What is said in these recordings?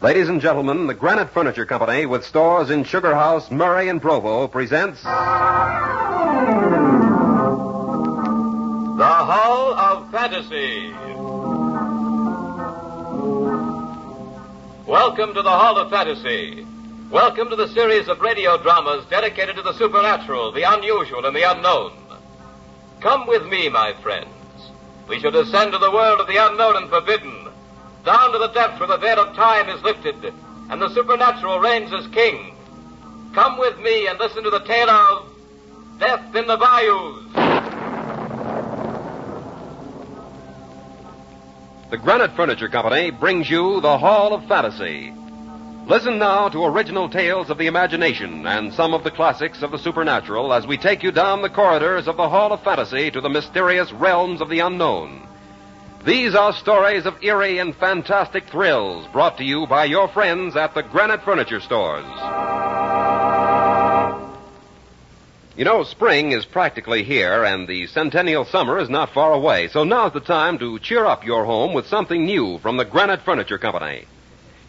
Ladies and gentlemen, the Granite Furniture Company, with stores in Sugar House, Murray, and Provo, presents... The Hall of Fantasy. Welcome to the Hall of Fantasy. Welcome to the series of radio dramas dedicated to the supernatural, the unusual, and the unknown. Come with me, my friends. We shall descend to the world of the unknown and forbidden, down to the depths where the veil of time is lifted and the supernatural reigns as king. Come with me and listen to the tale of Death in the Bayous. The Granite Furniture Company brings you the Hall of Fantasy. Listen now to original tales of the imagination and some of the classics of the supernatural as we take you down the corridors of the Hall of Fantasy to the mysterious realms of the unknown. These are stories of eerie and fantastic thrills brought to you by your friends at the Granite Furniture Stores. You know, spring is practically here, and the centennial summer is not far away, so now's the time to cheer up your home with something new from the Granite Furniture Company.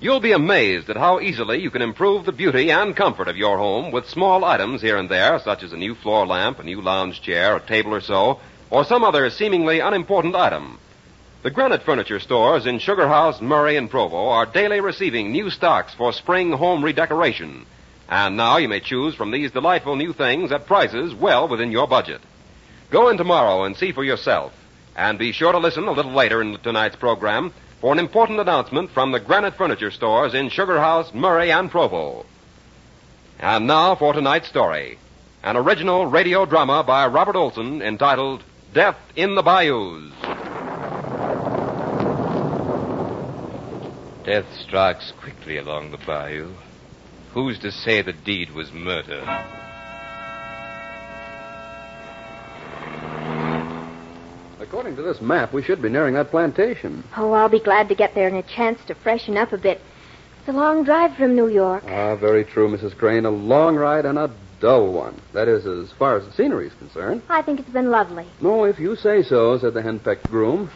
You'll be amazed at how easily you can improve the beauty and comfort of your home with small items here and there, such as a new floor lamp, a new lounge chair, a table or so, or some other seemingly unimportant item. The Granite Furniture Stores in Sugar House, Murray, and Provo are daily receiving new stocks for spring home redecoration. And now you may choose from these delightful new things at prices well within your budget. Go in tomorrow and see for yourself. And be sure to listen a little later in tonight's program for an important announcement from the Granite Furniture Stores in Sugar House, Murray, and Provo. And now for tonight's story. An original radio drama by Robert Olson entitled Death in the Bayous. Death strikes quickly along the bayou. Who's to say the deed was murder? According to this map, we should be nearing that plantation. Oh, I'll be glad to get there in a chance to freshen up a bit. It's a long drive from New York. Ah, very true, Mrs. Crane. A long ride and a dull one. That is, as far as the scenery is concerned. I think it's been lovely. No, if you say so, said the henpecked groom.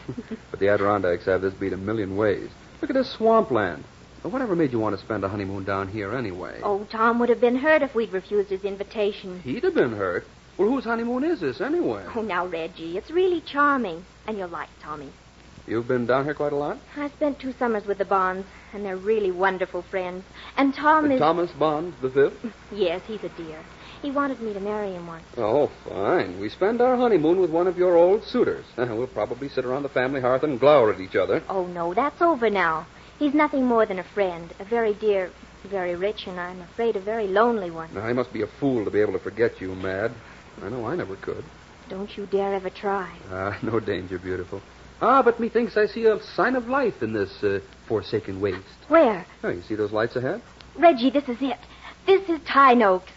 But the Adirondacks have this beat a million ways. Look at this swampland. Well, whatever made you want to spend a honeymoon down here anyway? Oh, Tom would have been hurt if we'd refused his invitation. He'd have been hurt. Well, whose honeymoon is this anyway? Oh, now, Reggie, it's really charming. And you'll like Tommy. You've been down here quite a lot? I spent 2 summers with the Bonds, and they're really wonderful friends. And Tom is... Thomas Bond, the fifth? Yes, he's a dear. He wanted me to marry him once. Oh, fine. We spend our honeymoon with one of your old suitors. We'll probably sit around the family hearth and glower at each other. Oh, no, that's over now. He's nothing more than a friend, a very dear, very rich, and I'm afraid a very lonely one. Now, I must be a fool to be able to forget you, Mad. I know I never could. Don't you dare ever try. No danger, beautiful. But methinks I see a sign of life in this forsaken waste. Where? Oh, you see those lights ahead? Reggie, this is it. This is Tyne Oaks.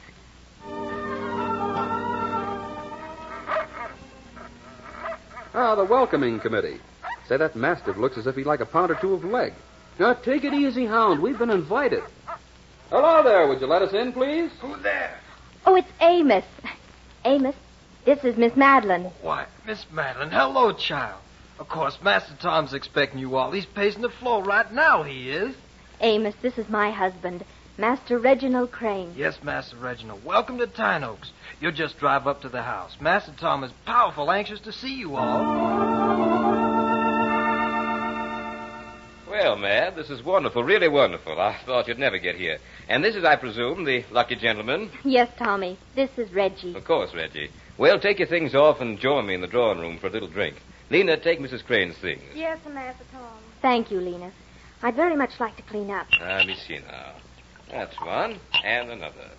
The welcoming committee. Say, that mastiff looks as if he'd like a pound or two of leg. Now, take it easy, Hound. We've been invited. Hello there. Would you let us in, please? Who's there? Oh, it's Amos. Amos, this is Miss Madeline. Why, Miss Madeline, hello, child. Of course, Master Tom's expecting you all. He's pacing the floor right now, he is. Amos, this is my husband, Master Reginald Crane. Yes, Master Reginald. Welcome to Tyne Oaks. You'll just drive up to the house. Master Tom is powerful anxious to see you all. Well, Mad, this is wonderful, really wonderful. I thought you'd never get here. And this is, I presume, the lucky gentleman? Yes, Tommy. This is Reggie. Of course, Reggie. Well, take your things off and join me in the drawing room for a little drink. Lena, take Mrs. Crane's things. Yes, Master Tom. Thank you, Lena. I'd very much like to clean up. Let me see now. That's one, and another.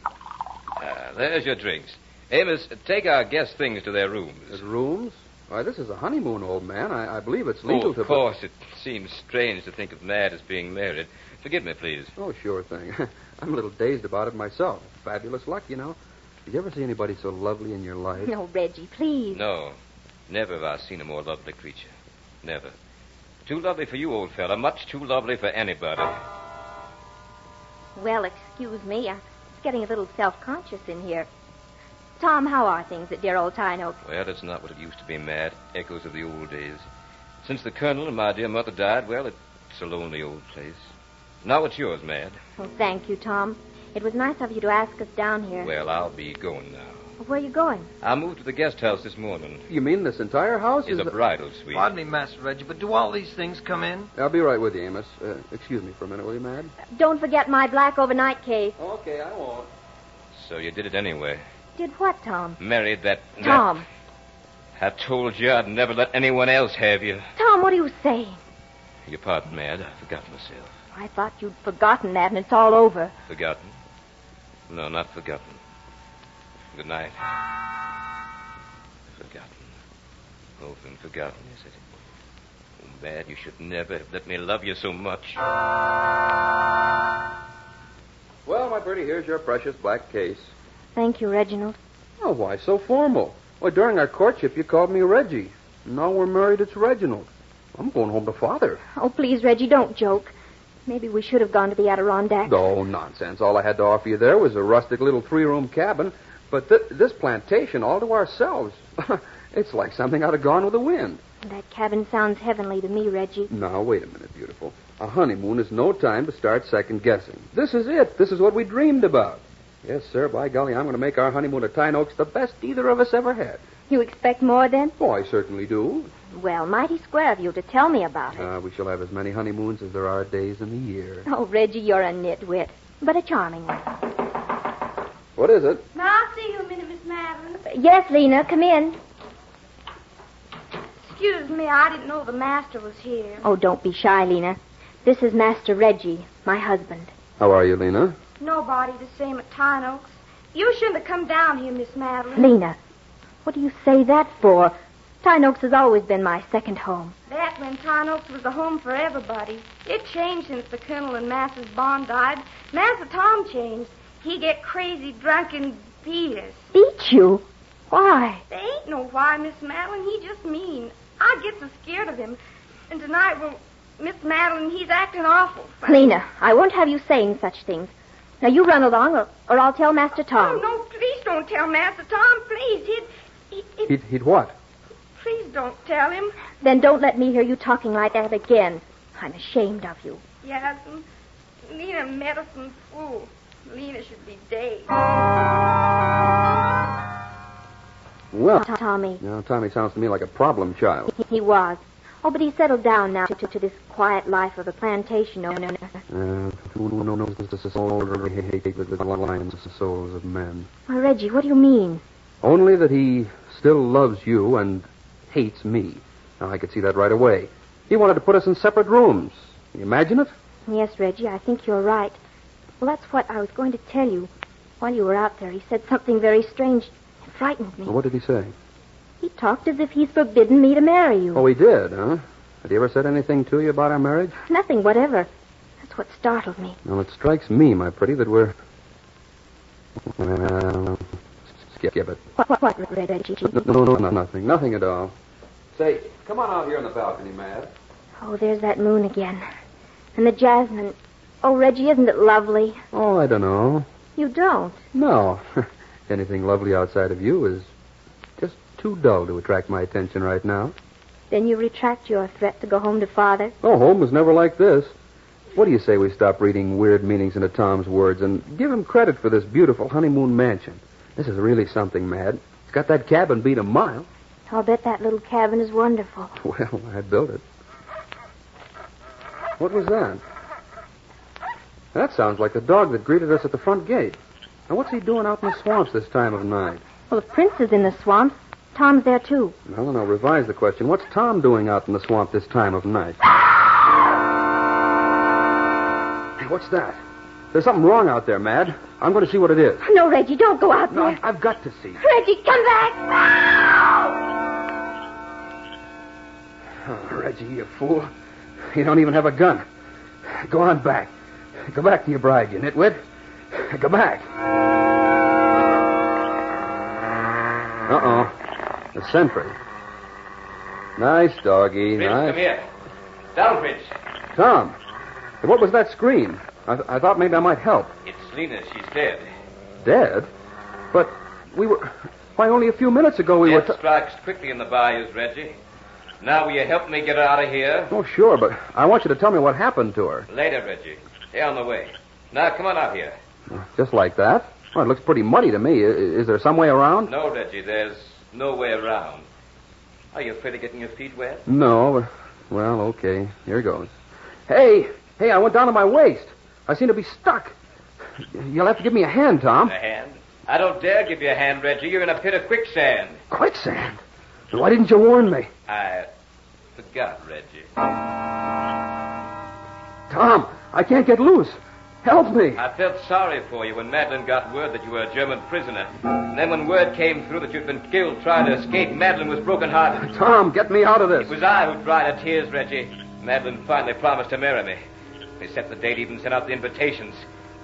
There's your drinks. Amos, take our guest things to their rooms. His rooms? Why, this is a honeymoon, old man. I believe it's legal to... Of course, it seems strange to think of Mad as being married. Forgive me, please. Oh, sure thing. I'm a little dazed about it myself. Fabulous luck, you know. Did you ever see anybody so lovely in your life? No, Reggie, please. No. Never have I seen a more lovely creature. Never. Too lovely for you, old fella. Much too lovely for anybody. Well, excuse me. I'm getting a little self-conscious in here. Tom, how are things at dear old Tyne Oaks? Well, it's not what it used to be, Mad. Echoes of the old days. Since the Colonel and my dear mother died, well, it's a lonely old place. Now it's yours, Mad. Oh, thank you, Tom. It was nice of you to ask us down here. Well, I'll be going now. Where are you going? I moved to the guest house this morning. You mean this entire house It's a bridal suite. Pardon me, Master Reggie, but do all these things come in? I'll be right with you, Amos. Excuse me for a minute, will you, Mad? Don't forget my black overnight case. Okay, I won't. So you did it anyway. Did what, Tom? Married that... Tom. I told you I'd never let anyone else have you. Tom, what are you saying? Your pardon, Mad. I forgot myself. I thought you'd forgotten that and it's all over. Forgotten? No, not forgotten. Good night. Forgotten. Oh, been forgotten, is it? Oh, Mad, you should never have let me love you so much. Well, my pretty, here's your precious black case. Thank you, Reginald. Oh, why so formal? Well, during our courtship, you called me Reggie. Now we're married, it's Reginald. I'm going home to Father. Oh, please, Reggie, don't joke. Maybe we should have gone to the Adirondacks. Oh, nonsense. All I had to offer you there was a rustic little 3-room cabin. But this plantation all to ourselves. It's like something out of Gone with the Wind. That cabin sounds heavenly to me, Reggie. Now, wait a minute, beautiful. A honeymoon is no time to start second-guessing. This is it. This is what we dreamed about. Yes, sir, by golly, I'm going to make our honeymoon at Tyne Oaks the best either of us ever had. You expect more, then? Oh, I certainly do. Well, mighty square of you to tell me about it. We shall have as many honeymoons as there are days in the year. Oh, Reggie, you're a nitwit, but a charming one. What is it? May I see you a minute, Miss Madeline? Yes, Lena, come in. Excuse me, I didn't know the master was here. Oh, don't be shy, Lena. This is Master Reggie, my husband. How are you, Lena? Nobody the same at Tyne Oaks. You shouldn't have come down here, Miss Madeline. Lena, what do you say that for? Tyne Oaks has always been my second home. Back when Tyne Oaks was the home for everybody. It changed since the Colonel and Massa's Bond died. Massa Tom changed. He get crazy, drunk, and beat us. Beat you? Why? There ain't no why, Miss Madeline. He just mean. I get so scared of him. And tonight, well, Miss Madeline, he's acting awful funny. Lena, I won't have you saying such things. Now, you run along, or I'll tell Master Tom. Oh, no, please don't tell Master Tom, please. He'd what? Please don't tell him. Then don't let me hear you talking like that again. I'm ashamed of you. Yes, Lena medicine fool. Lena should be dead. Well, Tommy. now, Tommy sounds to me like a problem child. He was. Oh, but he's settled down now to this quiet life of a plantation owner. Who knows the soul with the lions of the souls of men? Why, Reggie, what do you mean? Only that he still loves you and hates me. Now, I could see that right away. He wanted to put us in separate rooms. Can you imagine it? Yes, Reggie, I think you're right. Well, that's what I was going to tell you. While you were out there, he said something very strange. It frightened me. Well, what did he say? He talked as if he's forbidden me to marry you. Oh, he did, huh? Had he ever said anything to you about our marriage? Nothing whatever. That's what startled me. Well, it strikes me, my pretty, that we're... Skip it. What, Reggie? No, nothing. Nothing at all. Say, come on out here on the balcony, Mad. Oh, there's that moon again. And the jasmine. Oh, Reggie, isn't it lovely? Oh, I don't know. You don't? No. Anything lovely outside of you is just too dull to attract my attention right now. Then you retract your threat to go home to Father? Oh, home was never like this. What do you say we stop reading weird meanings into Tom's words and give him credit for this beautiful honeymoon mansion? This is really something, Mad. It's got that cabin beat a mile. I'll bet that little cabin is wonderful. Well, I built it. What was that? That sounds like the dog that greeted us at the front gate. Now, what's he doing out in the swamps this time of night? Well, if Prince is in the swamps, Tom's there, too. No, revise the question. What's Tom doing out in the swamp this time of night? Hey, what's that? There's something wrong out there, Mad. I'm going to see what it is. No, Reggie, don't go out No, there. I've got to see. Reggie, come back! Oh, Reggie, you fool. You don't even have a gun. Go on back. Go back to your bride, you nitwit. Go back. Uh-oh. The sentry. Nice doggy, Prince, nice. come here. Down, Prince. Tom, what was that scream? I thought maybe I might help. It's Lena. She's dead. Dead? But we were... Why, only a few minutes ago we were... Death strikes quickly in the bayous, Reggie. Now, will you help me get her out of here? Oh, sure, but I want you to tell me what happened to her. Later, Reggie. They're on the way. Now, come on out here. Just like that? Well, it looks pretty muddy to me. Is there some way around? No, Reggie, there's no way around. Are you afraid of getting your feet wet? No. Well, okay. Here goes. Hey, I went down to my waist. I seem to be stuck. You'll have to give me a hand, Tom. A hand? I don't dare give you a hand, Reggie. You're in a pit of quicksand. Quicksand? Why didn't you warn me? I forgot, Reggie. Tom, I can't get loose. Help me. I felt sorry for you when Madeline got word that you were a German prisoner. And then when word came through that you'd been killed trying to escape, Madeline was broken-hearted. Tom, get me out of this. It was I who dried her tears, Reggie. Madeline finally promised to marry me. They set the date, even sent out the invitations.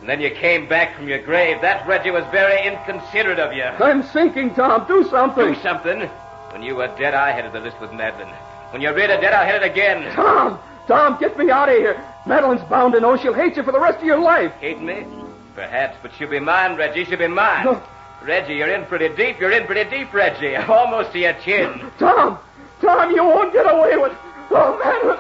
And then you came back from your grave. That, Reggie, was very inconsiderate of you. I'm sinking, Tom. Do something. Do something? When you were dead, I headed the list with Madeline. When you're really dead, I'll head it again. Tom, get me out of here. Madeline's bound to know she'll hate you for the rest of your life. Hate me? Perhaps, but she'll be mine, Reggie. She'll be mine. No. Reggie, you're in pretty deep. You're in pretty deep, Reggie. Almost to your chin. Tom, you won't get away with... Oh, Madeline,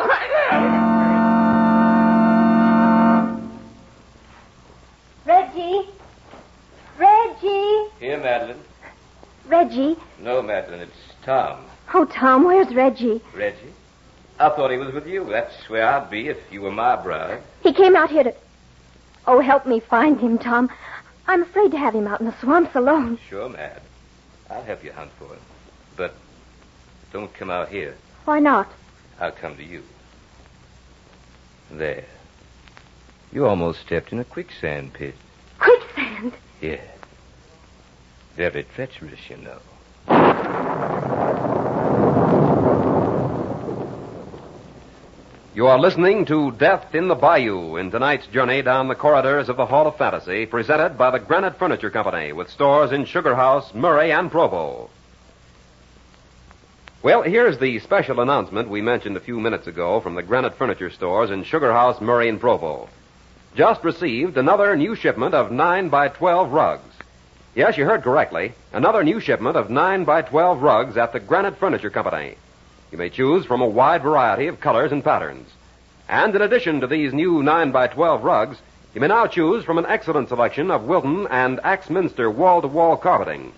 Reggie! Here, Madeline. Reggie? No, Madeline, it's Tom. Oh, Tom, where's Reggie? Reggie? I thought he was with you. That's where I'd be if you were my bride. He came out here to... Oh, help me find him, Tom. I'm afraid to have him out in the swamps alone. Sure, Mad. I'll help you hunt for him. But don't come out here. Why not? I'll come to you. There. You almost stepped in a quicksand pit. Quicksand? Yeah. Very treacherous, you know. You are listening to Death in the Bayou in tonight's journey down the corridors of the Hall of Fantasy, presented by the Granite Furniture Company with stores in Sugar House, Murray, and Provo. Well, here's the special announcement we mentioned a few minutes ago from the Granite Furniture stores in Sugar House, Murray, and Provo. Just received another new shipment of 9x12 rugs. Yes, you heard correctly. Another new shipment of 9x12 rugs at the Granite Furniture Company. You may choose from a wide variety of colors and patterns. And in addition to these new 9x12 rugs, you may now choose from an excellent selection of Wilton and Axminster wall-to-wall carpeting.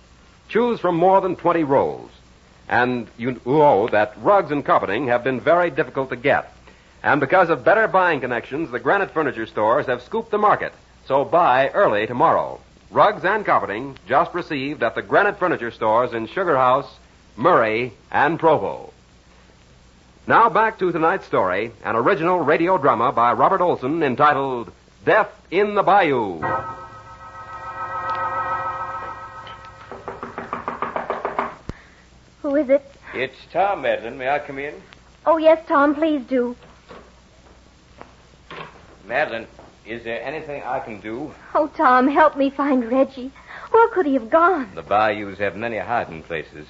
Choose from more than 20 rolls. And you know that rugs and carpeting have been very difficult to get. And because of better buying connections, the Granite Furniture stores have scooped the market. So buy early tomorrow. Rugs and carpeting just received at the Granite Furniture stores in Sugar House, Murray, and Provo. Now back to tonight's story, an original radio drama by Robert Olson entitled Death in the Bayou. Who is it? It's Tom, Madeline. May I come in? Oh, yes, Tom, please do. Madeline, is there anything I can do? Oh, Tom, help me find Reggie. Where could he have gone? The bayous have many hiding places.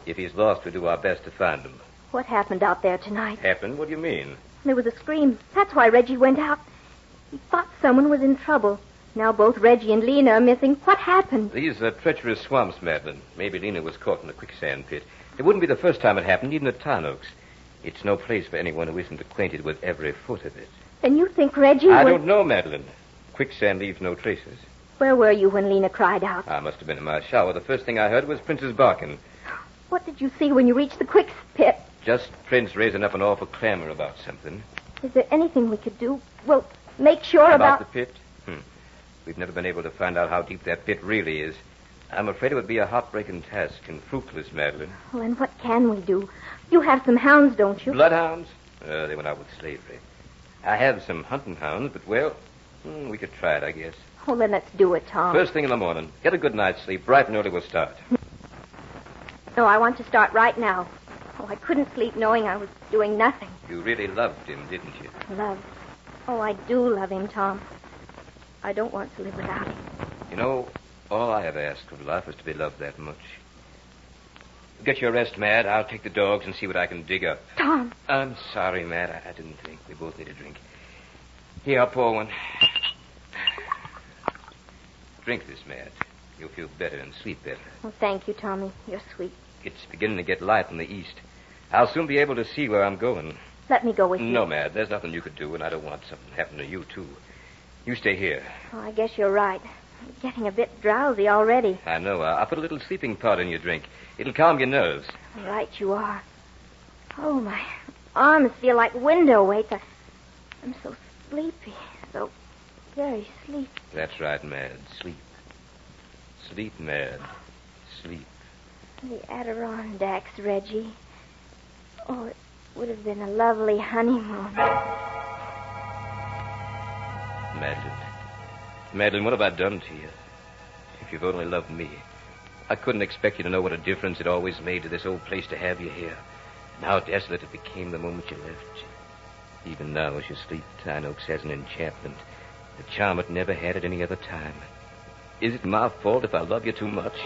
If he's lost, we'll do our best to find him. What happened out there tonight? Happened? What do you mean? There was a scream. That's why Reggie went out. He thought someone was in trouble. Now both Reggie and Lena are missing. What happened? These are treacherous swamps, Madeline. Maybe Lena was caught in a quicksand pit. It wouldn't be the first time it happened, even at Town Oaks. It's no place for anyone who isn't acquainted with every foot of it. Then you think Reggie I don't know, Madeline. Quicksand leaves no traces. Where were you when Lena cried out? I must have been in my shower. The first thing I heard was Prince's barking. What did you see when you reached the quick pit? Just Prince raising up an awful clamor about something. Is there anything we could do? Well, make sure about the pit? We've never been able to find out how deep that pit really is. I'm afraid it would be a heartbreaking task and fruitless, Madeline. Well, then what can we do? You have some hounds, don't you? Bloodhounds? They went out with slavery. I have some hunting hounds, but, well, we could try it, I guess. Oh, then let's do it, Tom. First thing in the morning. Get a good night's sleep. Bright and early we'll start. No, I want to start right now. Oh, I couldn't sleep knowing I was doing nothing. You really loved him, didn't you? Love. Oh, I do love him, Tom. I don't want to live without him. You know, all I ever asked of life was to be loved that much. Get your rest, Mad. I'll take the dogs and see what I can dig up. Tom. I'm sorry, Mad. I didn't think. We both need a drink. Here, I'll pour one. Drink this, Mad. You'll feel better and sleep better. Oh, thank you, Tommy. You're sweet. It's beginning to get light in the east. I'll soon be able to see where I'm going. Let me go with you. No, Mad. There's nothing you could do, and I don't want something to happen to you, too. You stay here. Oh, I guess you're right. I'm getting a bit drowsy already. I know. I'll put a little sleeping powder in your drink. It'll calm your nerves. Right you are. Oh, my arms feel like window weights. I'm so sleepy. So very sleepy. That's right, Mad. Sleep. Sleep, Mad. Sleep. The Adirondacks, Reggie. Oh, it would have been a lovely honeymoon. Madeline, what have I done to you? If you've only loved me. I couldn't expect you to know what a difference it always made to this old place to have you here. And how desolate it became the moment you left. Even now, as you sleep, Tyne Oaks has an enchantment. A charm it never had at any other time. Is it my fault if I love you too much?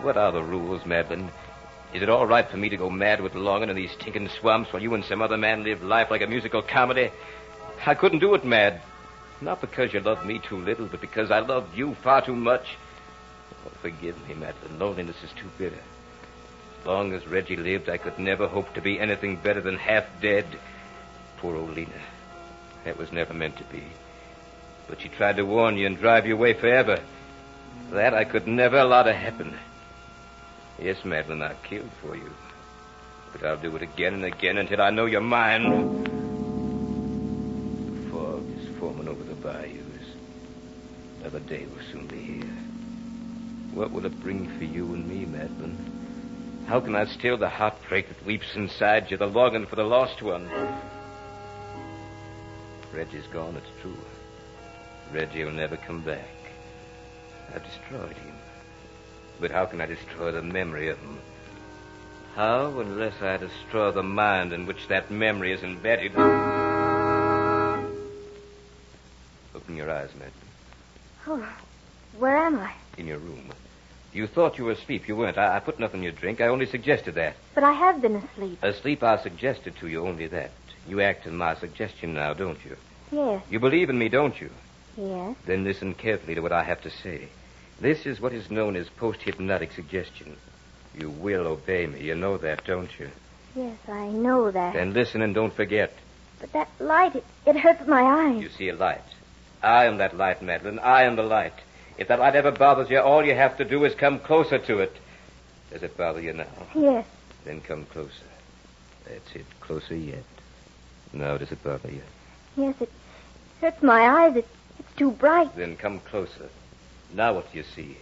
What are the rules, Madeline? Is it all right for me to go mad with longing in these stinking swamps while you and some other man live life like a musical comedy? I couldn't do it, Mad. Not because you love me too little, but because I love you far too much. Oh, forgive me, Madeline. Loneliness is too bitter. As long as Reggie lived, I could never hope to be anything better than half dead. Poor old Lena. That was never meant to be. But she tried to warn you and drive you away forever. That I could never allow to happen. Yes, Madeline, I killed for you. But I'll do it again and again until I know you're mine. The fog is forming over the bayous. Another day will soon be here. What will it bring for you and me, Madeline? How can I still the heartbreak that weeps inside you, the longing for the lost one? Reggie's gone, it's true. Reggie will never come back. I've destroyed him. But how can I destroy the memory of him? How, unless I destroy the mind in which that memory is embedded? Open your eyes, Madeline. Oh, where am I? In your room. You thought you were asleep. You weren't. I put nothing in your drink. I only suggested that. But I have been asleep. Asleep, I suggested to you only that. You act on my suggestion now, don't you? Yes. You believe in me, don't you? Yes. Then listen carefully to what I have to say. This is what is known as post-hypnotic suggestion. You will obey me. You know that, don't you? Yes, I know that. Then listen and don't forget. But that light, it hurts my eyes. You see a light. I am that light, Madeline. I am the light. If that light ever bothers you, all you have to do is come closer to it. Does it bother you now? Yes. Then come closer. That's it. Closer yet. Now, does it bother you? Yes, it hurts my eyes. It's too bright. Then come closer. Now what do you see?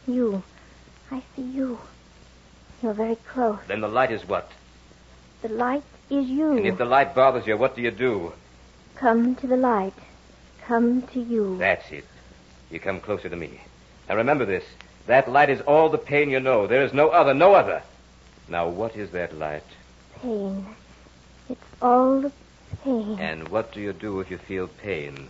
You. I see you. You're very close. Then the light is what? The light is you. And if the light bothers you, what do you do? Come to the light. Come to you. That's it. You come closer to me. Now remember this. That light is all the pain you know. There is no other, no other. Now what is that light? Pain. It's all the pain. And what do you do if you feel pain?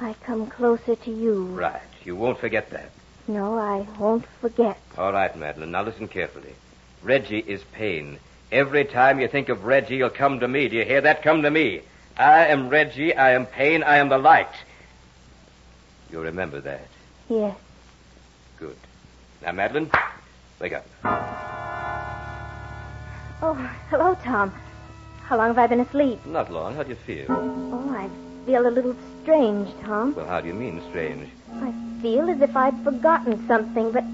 I come closer to you. Right. You won't forget that. No, I won't forget. All right, Madeline. Now listen carefully. Reggie is pain. Every time you think of Reggie, you'll come to me. Do you hear that? Come to me. I am Reggie. I am pain. I am the light. You remember that? Yes. Good. Now, Madeline, wake up. Oh, hello, Tom. How long have I been asleep? Not long. How do you feel? Oh, I feel a little strange, Tom. Well, how do you mean, strange? I feel as if I'd forgotten something, but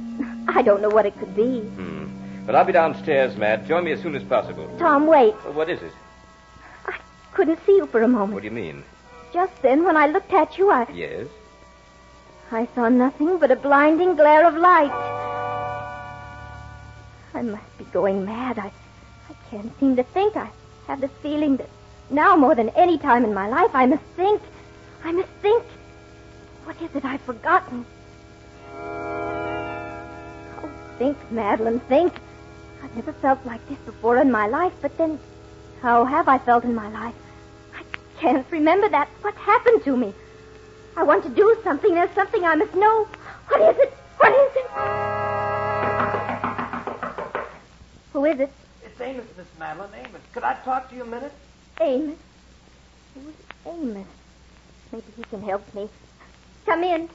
I don't know what it could be. But I'll be downstairs, Mad. Join me as soon as possible. Tom, wait. Well, what is it? I couldn't see you for a moment. What do you mean? Just then, when I looked at you, Yes? I saw nothing but a blinding glare of light. I must be going mad. I can't seem to think. I have the feeling that now more than any time in my life, I must think. I must think. What is it I've forgotten? Oh, think, Madeline, think. I've never felt like this before in my life, but then how have I felt in my life? I can't remember that. What happened to me? I want to do something. There's something I must know. What is it? What is it? Who is it? It's Amos, Miss Madeline. Amos. Could I talk to you a minute? Amos. Who's Amos? Maybe he can help me. Come in.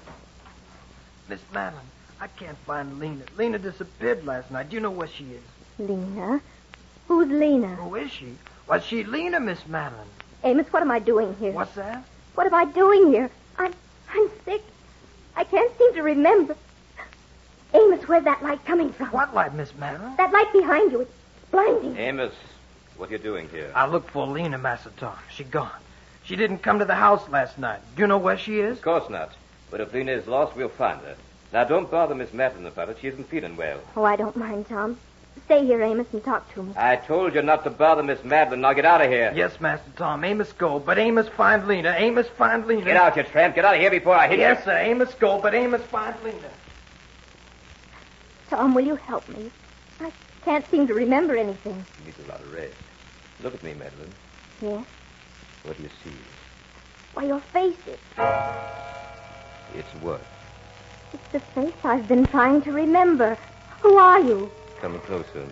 Miss Madeline, I can't find Lena. Lena disappeared last night. Do you know where she is? Lena? Who's Lena? Who is she? Why, she Lena, Miss Madeline. Amos, what am I doing here? What's that? What am I doing here? I'm sick. I can't seem to remember. Amos, where's that light coming from? What light, Miss Madeline? That light behind you. It's blinding. Amos, what are you doing here? I looked for Lena, Master Tom. She gone. She didn't come to the house last night. Do you know where she is? Of course not. But if Lena is lost, we'll find her. Now, don't bother Miss Madeline about it. She isn't feeling well. Oh, I don't mind, Tom. Stay here, Amos, and talk to me. I told you not to bother Miss Madeline. Now get out of here. Yes, Master Tom. Amos go, but Amos find Lena. Amos find Lena. Get out, you tramp. Get out of here before I hit you. Yes, sir. Amos go, but Amos find Lena. Tom, will you help me? I can't seem to remember anything. You need a lot of rest. Look at me, Madeline. Yes? What do you see? Why, your face is... It's what? It's the face I've been trying to remember. Who are you? Come closer.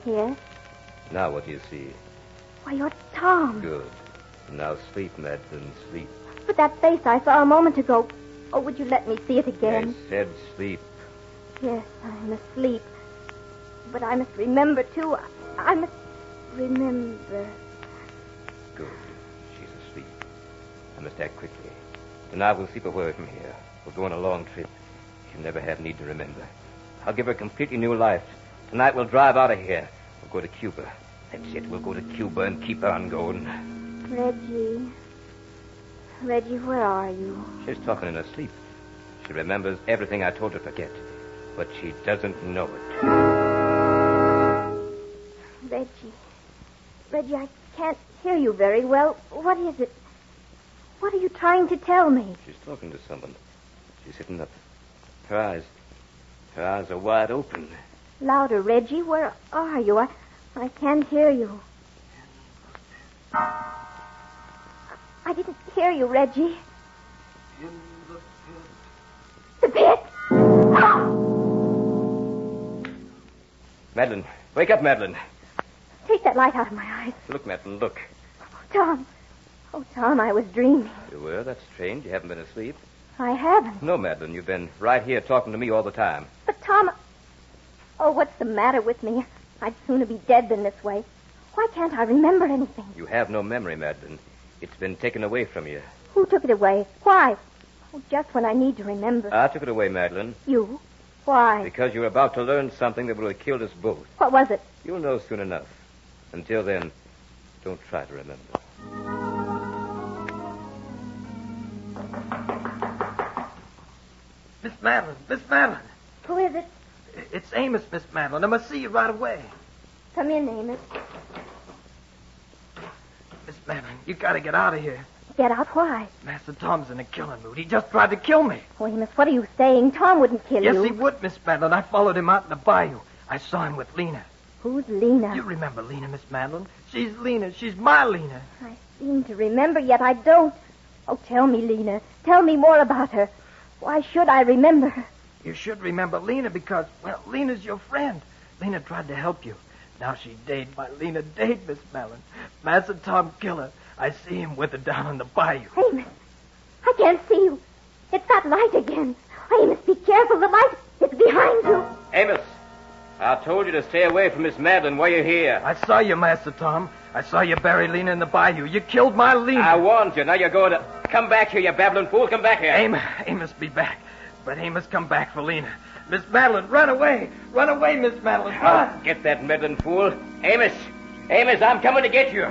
Yes? Now what do you see? Why, you're Tom. Good. Now sleep, Madeline, sleep. But that face I saw a moment ago... Oh, would you let me see it again? I said sleep. Yes, I'm asleep. But I must remember, too. I must remember. Good. She's asleep. I must act quickly. Tonight we'll sleep away from here. We'll go on a long trip. She'll never have need to remember. I'll give her a completely new life. Tonight we'll drive out of here. We'll go to Cuba. That's it. We'll go to Cuba and keep on going. Reggie. Reggie, where are you? She's talking in her sleep. She remembers everything I told her to forget. But she doesn't know it. Reggie, I can't hear you very well. What is it? What are you trying to tell me? She's talking to someone. She's sitting up. Her eyes are wide open. Louder, Reggie. Where are you? I can't hear you. I didn't hear you, Reggie. In The the pit. pit? Madeline, wake up, Madeline. Take that light out of my eyes. Look, Madeline, look. Tom. Oh, Tom, I was dreaming. You were? That's strange. You haven't been asleep. I haven't. No, Madeline, you've been right here talking to me all the time. But, Tom... Oh, what's the matter with me? I'd sooner be dead than this way. Why can't I remember anything? You have no memory, Madeline. It's been taken away from you. Who took it away? Why? Oh, just when I need to remember. I took it away, Madeline. You? Why? Because you're about to learn something that will have killed us both. What was it? You'll know soon enough. Until then, don't try to remember. Miss Madeline. Miss Madeline. Who is it? It's Amos, Miss Madeline. I must see you right away. Come in, Amos. Miss Madeline, you gotta get out of here. Get out. Why? Master Tom's in a killing mood. He just tried to kill me. Oh, Amos, what are you saying? Tom wouldn't kill Yes, you. he would, Miss Madeline. I followed him out in the bayou. I saw him with Lena. Who's Lena? You remember Lena, Miss Madeline? She's Lena. She's my Lena. I seem to remember, yet I don't. Oh, tell me, Lena. Tell me more about her. Why should I remember her? You should remember Lena because, well, Lena's your friend. Lena tried to help you. Now she dead. My Lena dead, Miss Madeline. Master Tom killed her. I see him with her down in the bayou. Amos, I can't see you. It's that light again. Amos, be careful. The light is behind you. Amos, I told you to stay away from Miss Madeline while you're here. I saw you, Master Tom. I saw you bury Lena in the bayou. You killed my Lena. I warned you. Now you're going to... Come back here, you babbling fool. Come back here. Amos, be back. But Amos, come back for Lena. Miss Madeline, run away. Run away, Miss Madeline. Run. Get that meddling fool. Amos, I'm coming to get you.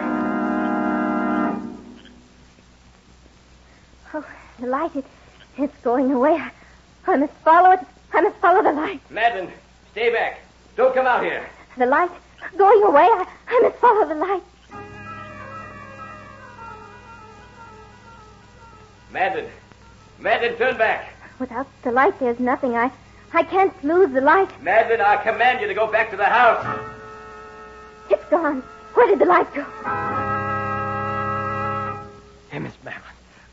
Oh, the light, it's going away. I must follow it. I must follow the light. Madeline, stay back. Don't come out here. The light going away. I must follow the light. Madeline, turn back. Without the light, there's nothing. I can't lose the light. Madeline, I command you to go back to the house. It's gone. Where did the light go? Hey, Miss Madeline,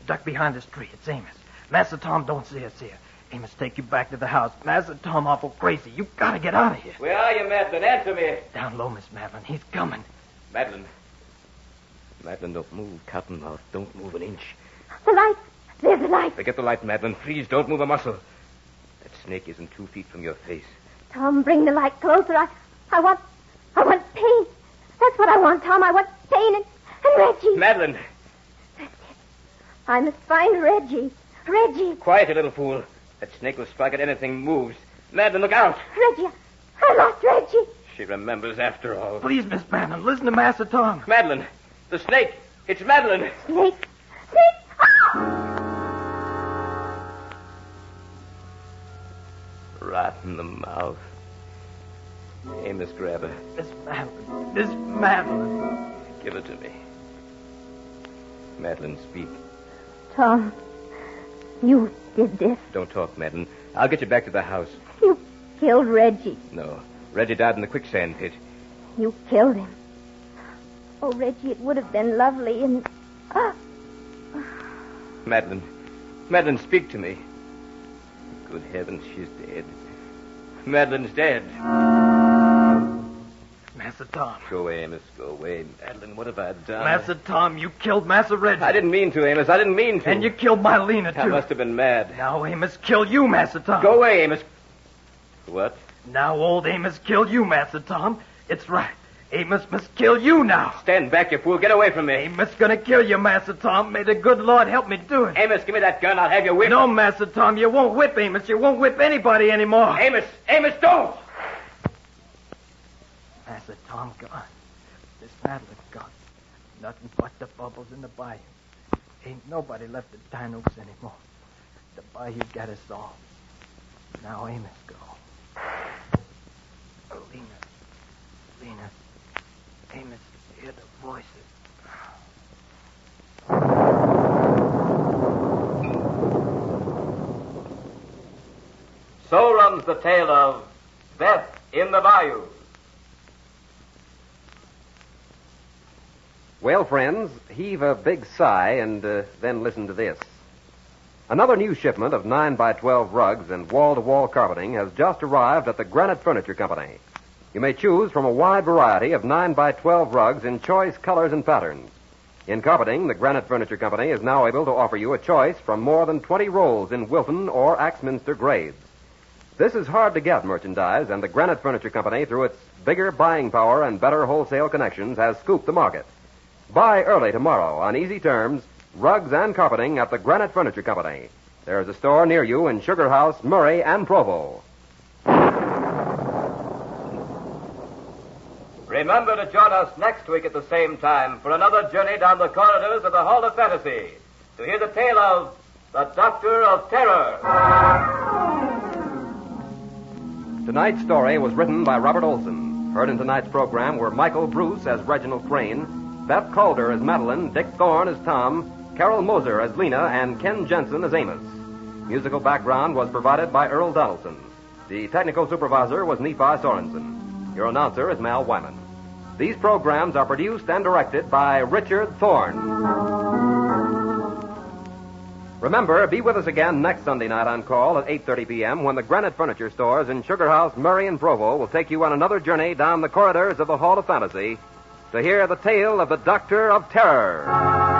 duck behind this tree. It's Amos. Master Tom don't see us here. Amos, take you back to the house. Master Tom awful crazy. You gotta get out of here. Where are you, Madeline? Answer me. Down low, Miss Madeline. He's coming. Madeline, don't move, Cottonmouth. Don't move an inch. The light. There's the light. Forget the light, Madeline. Please, don't move a muscle. That snake isn't 2 feet from your face. Tom, bring the light closer. I want pain. That's what I want, Tom. I want pain and Reggie. Madeline. That's it. I must find Reggie. Reggie! Quiet, you little fool. That snake will strike at anything moves. Madeline, look out! Reggie! I lost Reggie! She remembers after all. Please, Miss Madeline, listen to Master Tom. Madeline! The snake! It's Madeline! Snake! Snake! Right in the mouth. Amos, grab her. Miss Madeline. Miss Madeline. Give her to me. Madeline, speak. Tom, you did this. Don't talk, Madeline. I'll get you back to the house. You killed Reggie. No. Reggie died in the quicksand pit. You killed him. Oh, Reggie, it would have been lovely and... Madeline. Madeline, speak to me. Good heavens, she's dead. Madeline's dead. Master Tom. Go away, Amos. Go away. Madeline, what have I done? Master Tom, you killed Master Reggie. I didn't mean to, Amos. I didn't mean to. And you killed my Lena, too. I must have been mad. Now Amos killed you, Master Tom. Go away, Amos. What? Now old Amos killed you, Master Tom. It's right. Amos must kill you now. Stand back, you fool. Get away from me. Amos gonna kill you, Master Tom. May the good Lord help me do it. Amos, give me that gun. I'll have you whipped. No, Master Tom, you won't whip Amos. You won't whip anybody anymore. Amos! Amos, don't! Master Tom gone. Miss Madeline gone. Nothing but the bubbles in the bayou. Ain't nobody left at Dino's anymore. The bayou got us all. Now Amos go. Lena. Amos, hear the voices. So runs the tale of Death in the Bayou. Well, friends, heave a big sigh and then listen to this. Another new shipment of 9x12 rugs and wall-to-wall carpeting has just arrived at the Granite Furniture Company. You may choose from a wide variety of 9x12 rugs in choice colors and patterns. In carpeting, the Granite Furniture Company is now able to offer you a choice from more than 20 rolls in Wilton or Axminster grades. This is hard-to-get merchandise, and the Granite Furniture Company, through its bigger buying power and better wholesale connections, has scooped the market. Buy early tomorrow on easy terms, rugs and carpeting at the Granite Furniture Company. There is a store near you in Sugar House, Murray, and Provo. Remember to join us next week at the same time for another journey down the corridors of the Hall of Fantasy to hear the tale of the Doctor of Terror. Tonight's story was written by Robert Olson. Heard in tonight's program were Michael Bruce as Reginald Crane, Beth Calder as Madeline, Dick Thorne as Tom, Carol Moser as Lena, and Ken Jensen as Amos. Musical background was provided by Earl Donaldson. The technical supervisor was Nephi Sorensen. Your announcer is Mal Wyman. These programs are produced and directed by Richard Thorne. Remember, be with us again next Sunday night on call at 8:30 p.m. when the Granite Furniture Stores in Sugar House, Murray, and Provo will take you on another journey down the corridors of the Hall of Fantasy to hear the tale of the Doctor of Terror.